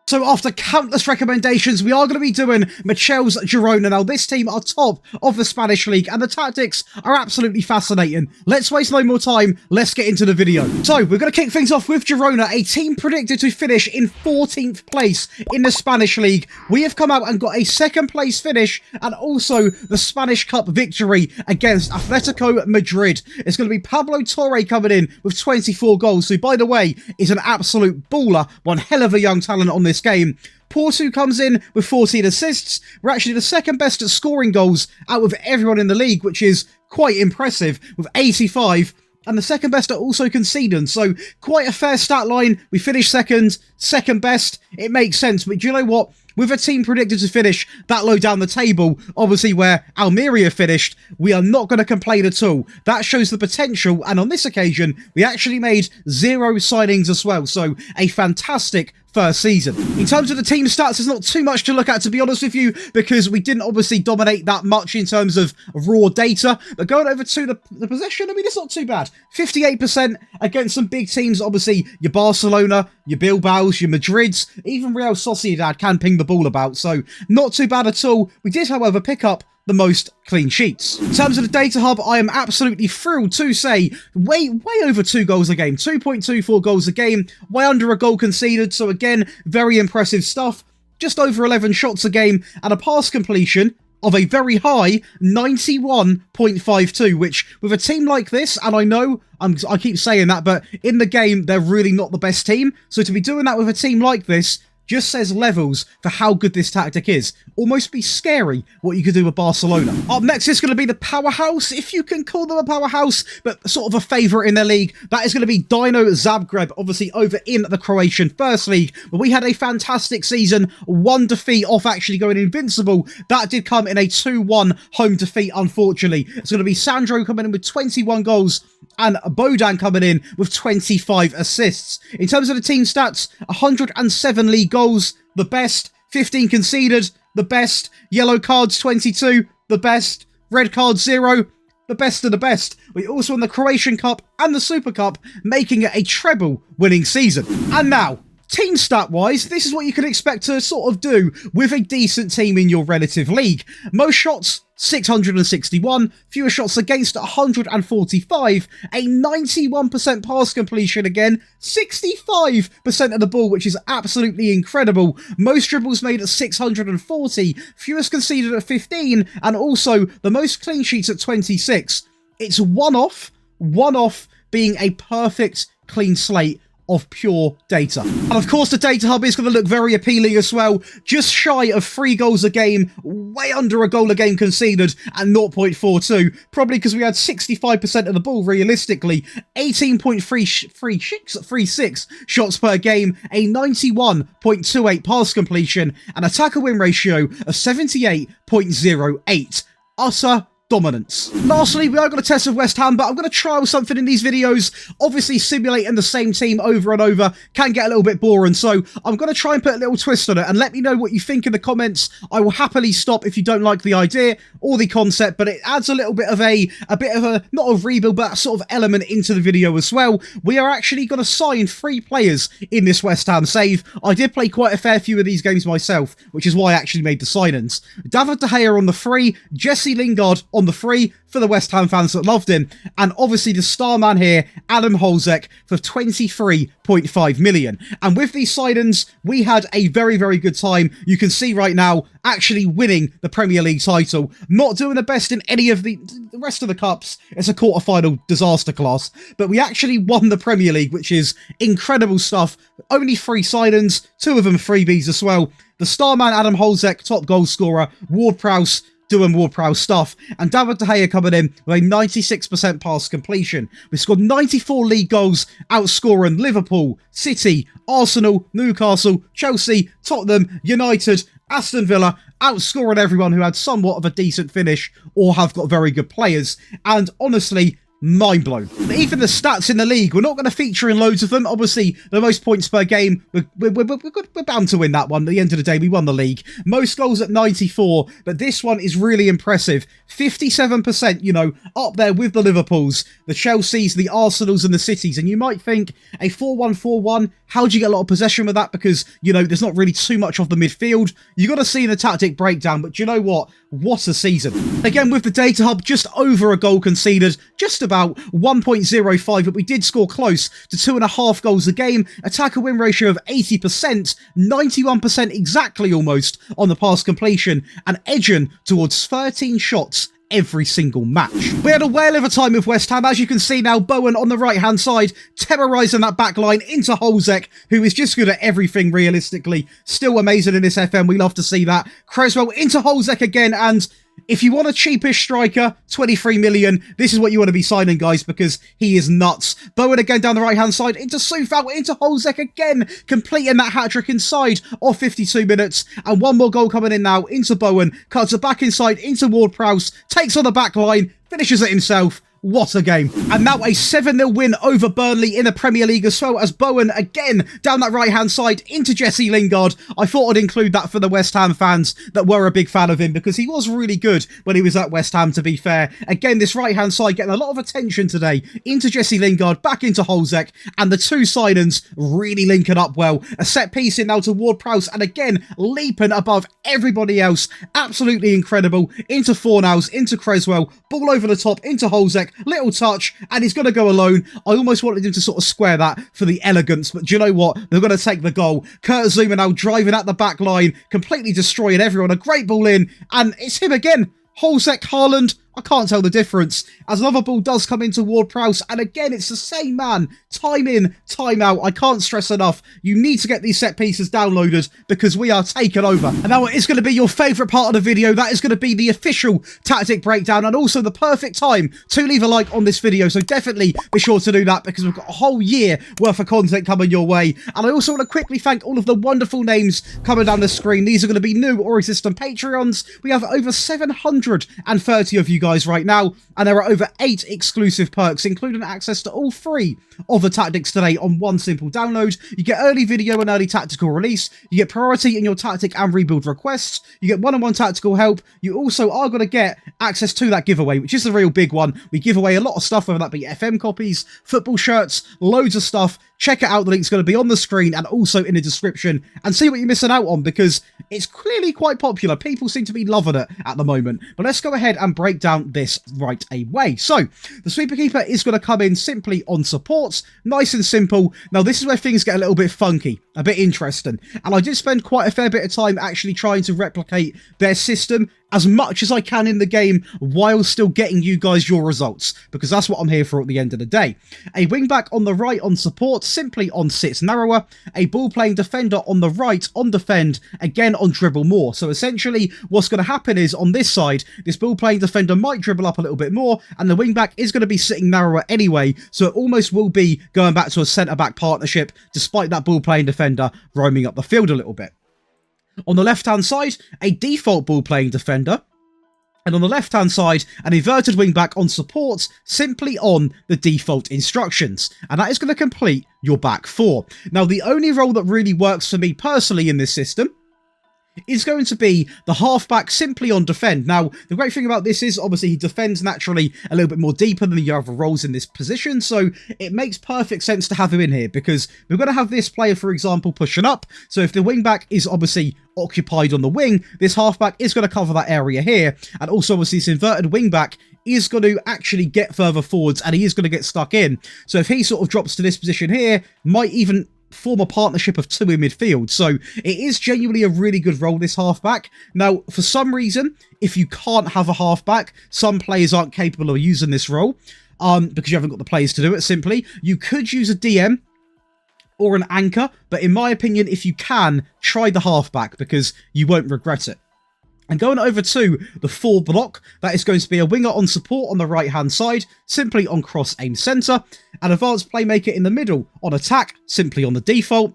So after countless recommendations, we are going to be doing Michel's Girona. Now, this team are top of the Spanish league, and the tactics are absolutely fascinating. Let's waste no more time. Let's get into the video. So, we're going to kick things off with Girona, a team predicted to finish in 14th place in the Spanish league. We have come out and got a second place finish, and also the Spanish Cup victory against Atletico Madrid. It's going to be Pablo Torre coming in with 24 goals, who, by the way, is an absolute baller. One hell of a young talent on this game. Porto comes in with 14 assists. We're actually the second best at scoring goals out of everyone in the league, which is quite impressive, with 85, and the second best at also conceding. So quite a fair stat line. We finished second best. It makes sense, but do you know what? With a team predicted to finish that low down the table, obviously where Almeria finished, we are not going to complain at all. That shows the potential, and on this occasion, we actually made 0 signings as well, so a fantastic first season. In terms of the team stats, there's not too much to look at, to be honest with you, because we didn't obviously dominate that much in terms of raw data, but going over to the possession, I mean, it's not too bad. 58% against some big teams, obviously your Barcelona, your Bilbao's, your Madrids, even Real Sociedad can ping the ball about, so not too bad at all. We did, however, pick up the most clean sheets. In terms of the data hub, I am absolutely thrilled to say way over 2 goals a game, 2.24 goals a game, way under a goal conceded, so again, very impressive stuff. Just over 11 shots a game, and a pass completion of a very high 91.52, which with a team like this, and I know I keep saying that, but in the game, they're really not the best team, so to be doing that with a team like this just says levels for how good this tactic is. Almost be scary what you could do with Barcelona. Up next is going to be the powerhouse, if you can call them a powerhouse, but sort of a favourite in their league. That is going to be Dino Zagreb, obviously over in the Croatian First League. But we had a fantastic season, 1 defeat off actually going invincible. That did come in a 2-1 home defeat, unfortunately. It's going to be Sandro coming in with 21 goals and Bodan coming in with 25 assists. In terms of the team stats, 107 league goals, the best. 15 conceded, the best. Yellow cards, 22, the best. Red cards, 0, the best of the best. We also won the Croatian Cup and the Super Cup, making it a treble winning season. And now, team stat wise, this is what you can expect to sort of do with a decent team in your relative league. Most shots, 661, fewer shots against, 145, a 91% pass completion again, 65% of the ball, which is absolutely incredible. Most dribbles made at 640, fewest conceded at 15, and also the most clean sheets at 26. It's one off being a perfect clean slate of pure data. And of course the data hub is going to look very appealing as well, just shy of 3 goals a game, way under a goal a game conceded at 0.42, probably because we had 65% of the ball realistically, 18.36 shots per game, a 91.28 pass completion, and attacker win ratio of 78.08. Utter dominance. Lastly, we are going to test with West Ham, but I'm going to trial something in these videos. Obviously, simulating the same team over and over can get a little bit boring, so I'm going to try and put a little twist on it, and let me know what you think in the comments. I will happily stop if you don't like the idea or the concept, but it adds a little bit of a not a rebuild, but a sort of element into the video as well. We are actually going to sign 3 players in this West Ham save. I did play quite a fair few of these games myself, which is why I actually made the signings. David De Gea on the free, Jesse Lingard on the free for the West Ham fans that loved him, and obviously the star man here, Adam Holzek, for 23.5 million. And with these signings, we had a very good time. You can see right now, actually winning the Premier League title, not doing the best in any of the rest of the cups. It's a quarter-final disaster class, but we actually won the Premier League, which is incredible stuff. Only 3 signings, 2 of them freebies as well. The star man, Adam Holzek, top goal scorer, Ward-Prowse doing Ward-Prowse stuff, and David De Gea coming in with a 96% pass completion. We scored 94 league goals, outscoring Liverpool, City, Arsenal, Newcastle, Chelsea, Tottenham, United, Aston Villa, outscoring everyone who had somewhat of a decent finish or have got very good players. And honestly, mind blown. Even the stats in the league, we're not going to feature in loads of them. Obviously, the most points per game, we're bound to win that one. At the end of the day, we won the league. Most goals at 94, but this one is really impressive. 57%, you know, up there with the Liverpools, the Chelseas, the Arsenals and the Cities. And you might think, a 4-1-4-1, how do you get a lot of possession with that? Because, you know, there's not really too much of the midfield. You got to see the tactic breakdown, but do you know what? What a season. Again, with the data hub, just over a goal conceded, just about 1.05, but we did score close to 2.5 goals a game. Attacker win ratio of 80%, 91% exactly almost on the pass completion, and edging towards 13 shots every single match. We had a whale of a time with West Ham. As you can see now, Bowen on the right-hand side, terrorising that back line into Holzek, who is just good at everything realistically. Still amazing in this FM. We love to see that. Creswell into Holzek again, and if you want a cheapish striker, 23 million, this is what you want to be signing, guys, because he is nuts. Bowen again down the right-hand side, into Soufal, into Holzek again, completing that hat-trick inside of 52 minutes. And one more goal coming in now, into Bowen, cuts it back inside, into Ward-Prowse, takes on the back line, finishes it himself. What a game. And now a 7-0 win over Burnley in the Premier League as well, as Bowen again down that right-hand side into Jesse Lingard. I thought I'd include that for the West Ham fans that were a big fan of him, because he was really good when he was at West Ham, to be fair. Again, this right-hand side getting a lot of attention today. Into Jesse Lingard, back into Holzek, and the two signings really linking up well. A set piece in now to Ward-Prowse, and again, leaping above everybody else. Absolutely incredible. Into Fornals, into Creswell, ball over the top, into Holzek. Little touch, and he's going to go alone. I almost wanted him to sort of square that for the elegance, but do you know what? They're going to take the goal. Kurt Zouma now driving at the back line, completely destroying everyone. A great ball in, and it's him again. Holzek, Haaland, I can't tell the difference. As another ball does come into Ward-Prowse, and again, it's the same man. Time in, time out. I can't stress enough. You need to get these set pieces downloaded, because we are taken over. And now it's going to be your favourite part of the video. That is going to be the official tactic breakdown, and also the perfect time to leave a like on this video. So definitely be sure to do that, because we've got a whole year worth of content coming your way. And I also want to quickly thank all of the wonderful names coming down the screen. These are going to be new or existing Patreons. We have over 730 of you guys right now, and there are over 8 exclusive perks, including access to all 3 of the tactics today on one simple download. You get early video and early tactical release, you get priority in your tactic and rebuild requests, you get one-on-one tactical help. You also are going to get access to that giveaway, which is the real big one. We give away a lot of stuff, whether that be FM copies, football shirts, loads of stuff. Check it out, the link's going to be on the screen and also in the description, and see what you're missing out on, because it's clearly quite popular. People seem to be loving it at the moment. But let's go ahead and break down this right away. So, the Sweeper Keeper is going to come in simply on supports, nice and simple. Now, this is where things get a little bit funky, a bit interesting, and I did spend quite a fair bit of time actually trying to replicate their system as much as I can in the game, while still getting you guys your results, because that's what I'm here for at the end of the day. A wingback on the right on support, simply on sits narrower. A ball-playing defender on the right on defend, again on dribble more. So essentially, what's going to happen is, on this side, this ball-playing defender might dribble up a little bit more, and the wingback is going to be sitting narrower anyway, so it almost will be going back to a centre-back partnership, despite that ball-playing defender roaming up the field a little bit. On the left-hand side, a default ball-playing defender. And on the left-hand side, an inverted wing-back on supports, simply on the default instructions. And that is going to complete your back 4. Now, the only role that really works for me personally in this system is going to be the halfback simply on defend. Now, the great thing about this is, obviously, he defends naturally a little bit more deeper than the other roles in this position, so it makes perfect sense to have him in here, because we're going to have this player, for example, pushing up. So if the wing-back is obviously occupied on the wing, this halfback is going to cover that area here, and also, obviously, this inverted wing-back is going to actually get further forwards, and he is going to get stuck in. So if he sort of drops to this position here, might even form a partnership of 2 in midfield. So it is genuinely a really good role, this halfback. Now, for some reason, if you can't have a halfback, some players aren't capable of using this role, because you haven't got the players to do it, simply. You could use a DM or an anchor, but in my opinion, if you can, try the halfback, because you won't regret it. And going over to the 4 block, that is going to be a winger on support on the right-hand side, simply on cross aim centre. An advanced playmaker in the middle on attack, simply on the default.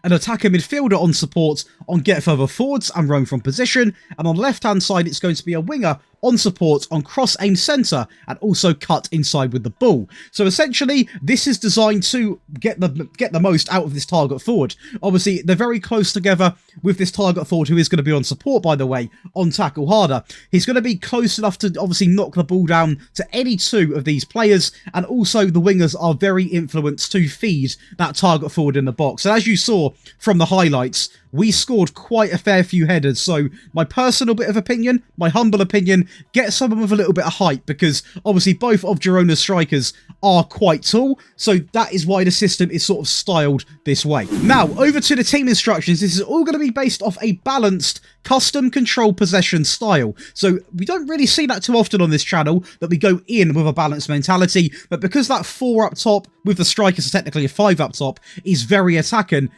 An attacker midfielder on support on get further forwards and roam from position. And on the left-hand side, it's going to be a winger on support, on cross aim centre, and also cut inside with the ball. So essentially, this is designed to get the most out of this target forward. Obviously, they're very close together with this target forward, who is going to be on support, by the way, on tackle harder. He's going to be close enough to obviously knock the ball down to any two of these players, and also the wingers are very influenced to feed that target forward in the box. And as you saw from the highlights, we scored quite a fair few headers. So my personal bit of opinion, my humble opinion, get someone with a little bit of height, because obviously both of Girona's strikers are quite tall. So that is why the system is sort of styled this way. Now, over to the team instructions. This is all going to be based off a balanced custom control possession style. So we don't really see that too often on this channel, that we go in with a balanced mentality. But because that 4 up top with the strikers, technically a 5 up top, is very attacking,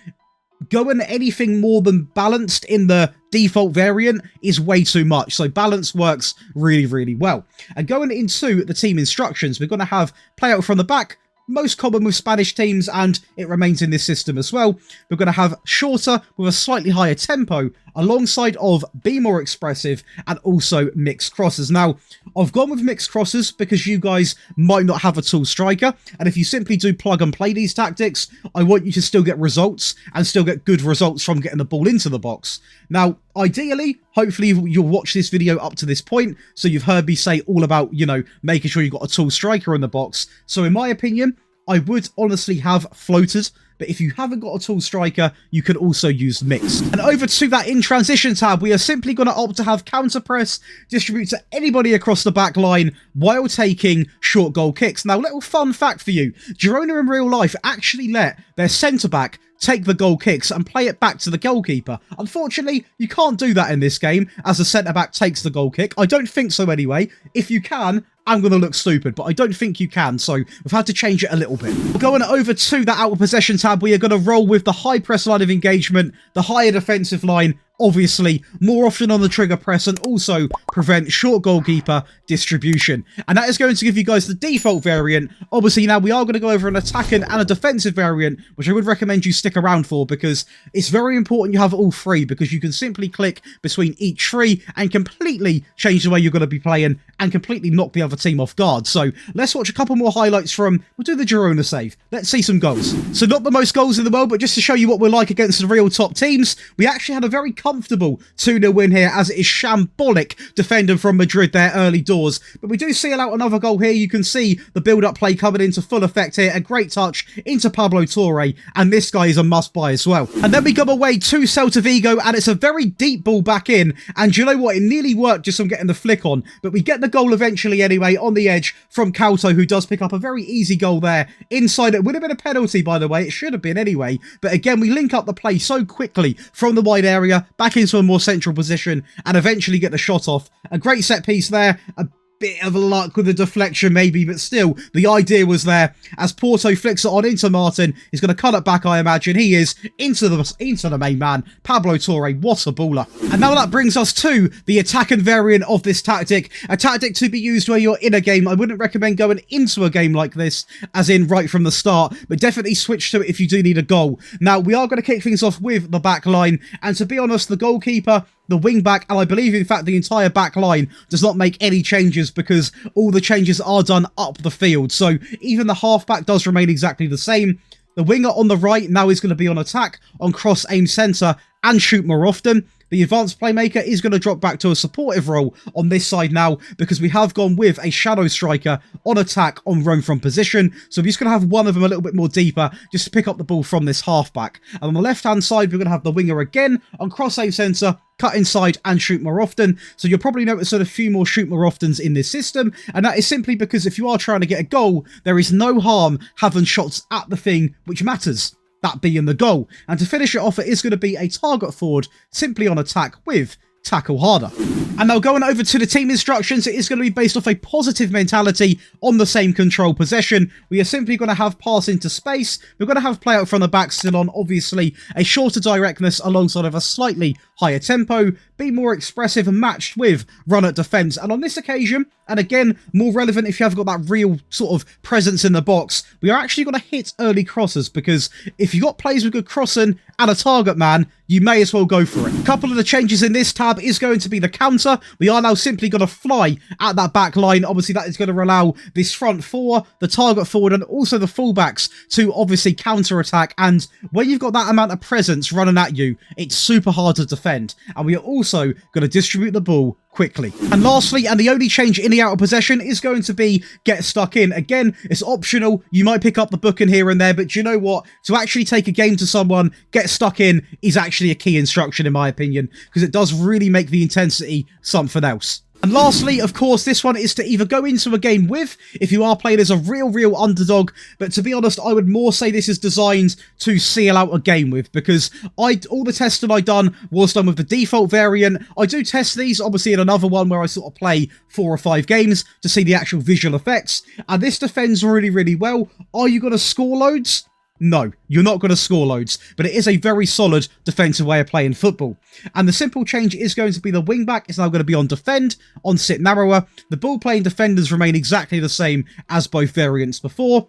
going anything more than balanced in the default variant is way too much. So balance works really, really well. And going into the team instructions, we're going to have play out from the back, most common with Spanish teams, and it remains in this system as well. We're going to have shorter with a slightly higher tempo, alongside of be more expressive, and also mixed crosses. Now, I've gone with mixed crosses because you guys might not have a tall striker, and if you simply do plug and play these tactics, I want you to still get results, and still get good results from getting the ball into the box. Now, ideally, hopefully you'll watch this video up to this point, so you've heard me say all about, you know, making sure you've got a tall striker in the box. So in my opinion, I would honestly have floaters, but if you haven't got a tall striker, you can also use mixed. And over to that in transition tab, we are simply going to opt to have counter press distribute to anybody across the back line while taking short goal kicks. Now, little fun fact for you, Girona in real life actually let their centre back take the goal kicks and play it back to the goalkeeper. Unfortunately, you can't do that in this game as the centre back takes the goal kick. I don't think so anyway. If you can, I'm going to look stupid, but I don't think you can, so we've had to change it a little bit. We're going over to that out possession tab. We are going to roll with the high press line of engagement, the higher defensive line, obviously, more often on the trigger press, and also prevent short goalkeeper distribution. And that is going to give you guys the default variant. Obviously, now we are going to go over an attacking and a defensive variant, which I would recommend you stick around for, because it's very important you have all three, because you can simply click between each tree and completely change the way you're going to be playing and completely knock the other team off guard. So let's watch a couple more highlights from, we'll do the Girona save. Let's see some goals. So not the most goals in the world, but just to show you what we're like against the real top teams, we actually had a very comfortable 2-0 win here, as it is shambolic defending from Madrid there early doors. But we do seal out another goal here. You can see the build-up play coming into full effect here. A great touch into Pablo Torre, and this guy is a must-buy as well. And then we go away to Celta Vigo, and it's a very deep ball back in. And you know what? It nearly worked just from getting the flick on, but we get the goal eventually anyway on the edge from Couto, who does pick up a very easy goal there inside. It would have been a penalty, by the way. It should have been anyway. But again, we link up the play so quickly from the wide area back into a more central position and eventually get the shot off. A great set piece there. A bit of luck with the deflection maybe, but still the idea was there. As Porto flicks it on into Martin, he's going to cut it back, I imagine. He is into the main man, Pablo Torre. What a baller. And now that brings us to the attacking variant of this tactic, a tactic to be used where you're in a game. I wouldn't recommend going into a game like this as in right from the start, but definitely switch to it if you do need a goal. Now we are going to kick things off with the back line, and to be honest, the goalkeeper, the wing-back, and I believe, in fact, the entire back line does not make any changes, because all the changes are done up the field. So even the half-back does remain exactly the same. The winger on the right now is going to be on attack, on cross, aim centre, and shoot more often. The advanced playmaker is going to drop back to a supportive role on this side now, because we have gone with a shadow striker on attack on roam from position. So we're just going to have one of them a little bit more deeper, just to pick up the ball from this halfback. And on the left-hand side, we're going to have the winger again on cross, aim centre, cut inside, and shoot more often. So you'll probably notice a few more shoot more oftens in this system, and that is simply because if you are trying to get a goal, there is no harm having shots at the thing which matters, that being the goal. And to finish it off, it is going to be a target forward simply on attack with tackle harder. And now going over to the team instructions, it is going to be based off a positive mentality on the same control possession. We are simply going to have pass into space. We're going to have play out from the back still on, obviously, a shorter directness alongside of a slightly higher tempo, be more expressive and matched with run at defence. And on this occasion, And again, more relevant if you haven't got that real sort of presence in the box, we are actually going to hit early crosses, because if you've got players with good crossing and a target man, you may as well go for it. A couple of the changes in this tab is going to be the counter. We are now simply going to fly at that back line. Obviously, that is going to allow this front four, the target forward, and also the fullbacks to obviously counter-attack. And when you've got that amount of presence running at you, it's super hard to defend. And we are also going to distribute the ball quickly. And lastly, and the only change in the out of possession, is going to be get stuck in. Again, it's optional. You might pick up the booking here and there, but you know what? To actually take a game to someone, get stuck in is actually a key instruction in my opinion, because it does really make the intensity something else. And lastly, of course, this one is to either go into a game with, if you are playing as a real underdog, but to be honest, I would more say this is designed to seal out a game with, because all the testing I done was done with the default variant. I do test these, obviously, in another one where I sort of play 4 or 5 games to see the actual visual effects, and this defends really well. Are you going to score loads? No, you're not going to score loads, but it is a very solid defensive way of playing football. And the simple change is going to be the wingback is now going to be on defend, on sit narrower. The ball-playing defenders remain exactly the same as both variants before.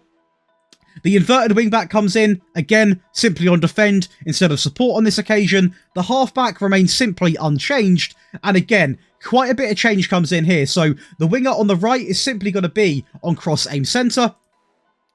The inverted wingback comes in, again, simply on defend instead of support on this occasion. The halfback remains simply unchanged, and again, quite a bit of change comes in here. So the winger on the right is simply going to be on cross aim centre.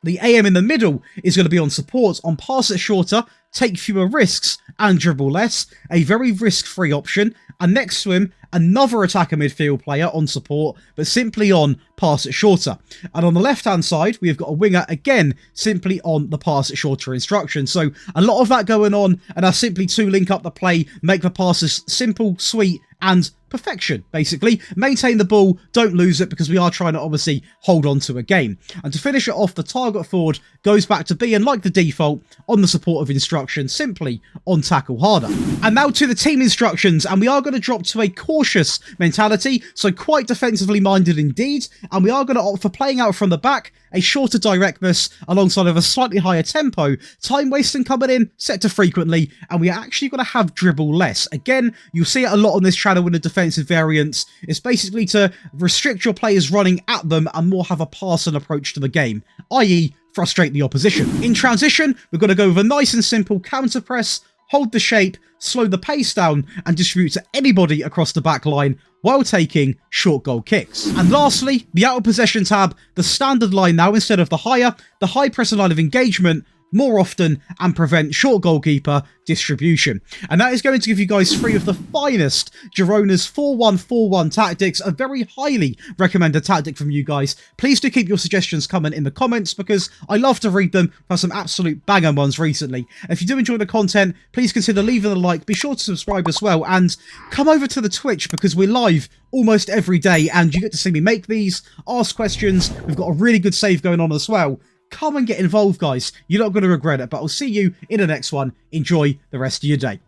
The AM in the middle is going to be on support, on pass it shorter, take fewer risks, and dribble less. A very risk-free option. And next to him, another attacker midfield player on support, but simply on pass it shorter. And on the left-hand side, we have got a winger, again, simply on the pass it shorter instruction. So a lot of that going on, and are simply to link up the play, make the passes simple, sweet, and perfection, basically. Maintain the ball, don't lose it, because we are trying to obviously hold on to a game. And to finish it off, the target forward goes back to being like the default on the supportive instruction, simply on tackle harder. And now to the team instructions, and we are going to drop to a cautious mentality, so quite defensively minded indeed, and we are going to opt for playing out from the back, a shorter directness alongside of a slightly higher tempo, time wasting coming in, set to frequently, and we are actually going to have dribble less. Again, you'll see it a lot on this channel with the defensive variants. It's basically to restrict your players running at them and more have a passing approach to the game, i.e. frustrate the opposition. In transition, we're going to go with a nice and simple counter press, hold the shape, slow the pace down, and distribute to anybody across the back line while taking short goal kicks. And lastly, the out of possession tab, the standard line now instead of the high pressing line of engagement more often and prevent short goalkeeper distribution. And that is going to give you guys 3 of the finest Girona's 4-1-4-1 tactics, a very highly recommended tactic from you guys. Please do keep your suggestions coming in the comments, because I love to read them. I've had some absolute banger ones recently. If you do enjoy the content, please consider leaving a like, be sure to subscribe as well, and come over to the Twitch, because we're live almost every day and you get to see me make these, ask questions. We've got a really good save going on as well. Come and get involved, guys. You're not going to regret it, but I'll see you in the next one. Enjoy the rest of your day.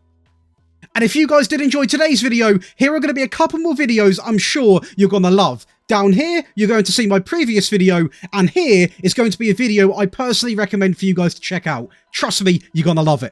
And if you guys did enjoy today's video, here are going to be a couple more videos I'm sure you're going to love. Down here, you're going to see my previous video, and here is going to be a video I personally recommend for you guys to check out. Trust me, you're going to love it.